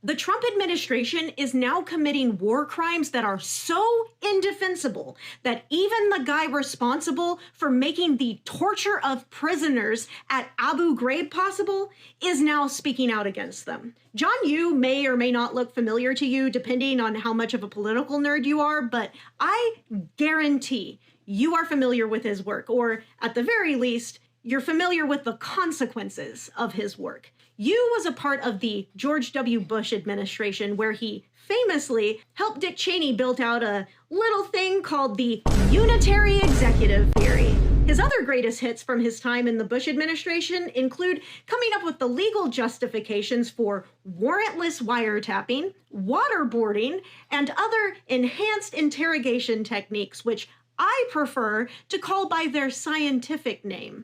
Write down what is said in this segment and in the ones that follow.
The Trump administration is now committing war crimes that are so indefensible that even the guy responsible for making the torture of prisoners at Abu Ghraib possible is now speaking out against them. John Yoo may or may not look familiar to you depending on how much of a political nerd you are, but I guarantee you are familiar with his work, or at the very least, you're familiar with the consequences of his work. Yoo was a part of the George W. Bush administration where he famously helped Dick Cheney build out a little thing called the unitary executive theory. His other greatest hits from his time in the Bush administration include coming up with the legal justifications for warrantless wiretapping, waterboarding, and other enhanced interrogation techniques, which I prefer to call by their scientific name: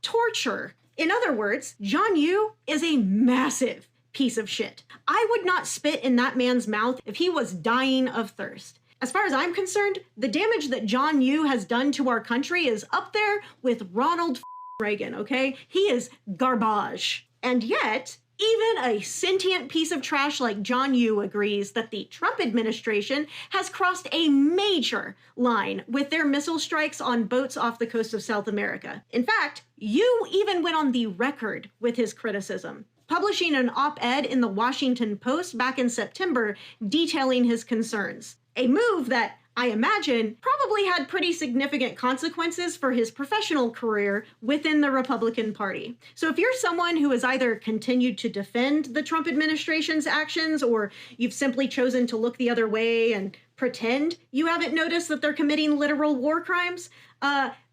torture. In other words, John Yoo is a massive piece of shit. I would not spit in that man's mouth if he was dying of thirst. As far as I'm concerned, the damage that John Yoo has done to our country is up there with Ronald Reagan, okay? He is garbage. And yet, even a sentient piece of trash like John Yoo agrees that the Trump administration has crossed a major line with their missile strikes on boats off the coast of South America. In fact, Yoo even went on the record with his criticism, publishing an op-ed in the Washington Post back in September detailing his concerns. A move that I imagine probably had pretty significant consequences for his professional career within the Republican Party. So if you're someone who has either continued to defend the Trump administration's actions, or you've simply chosen to look the other way and pretend you haven't noticed that they're committing literal war crimes,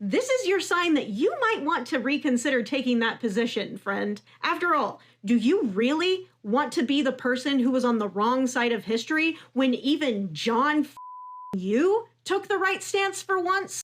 this is your sign that you might want to reconsider taking that position, friend. After all, do you really want to be the person who was on the wrong side of history when even John Yoo took the right stance for once?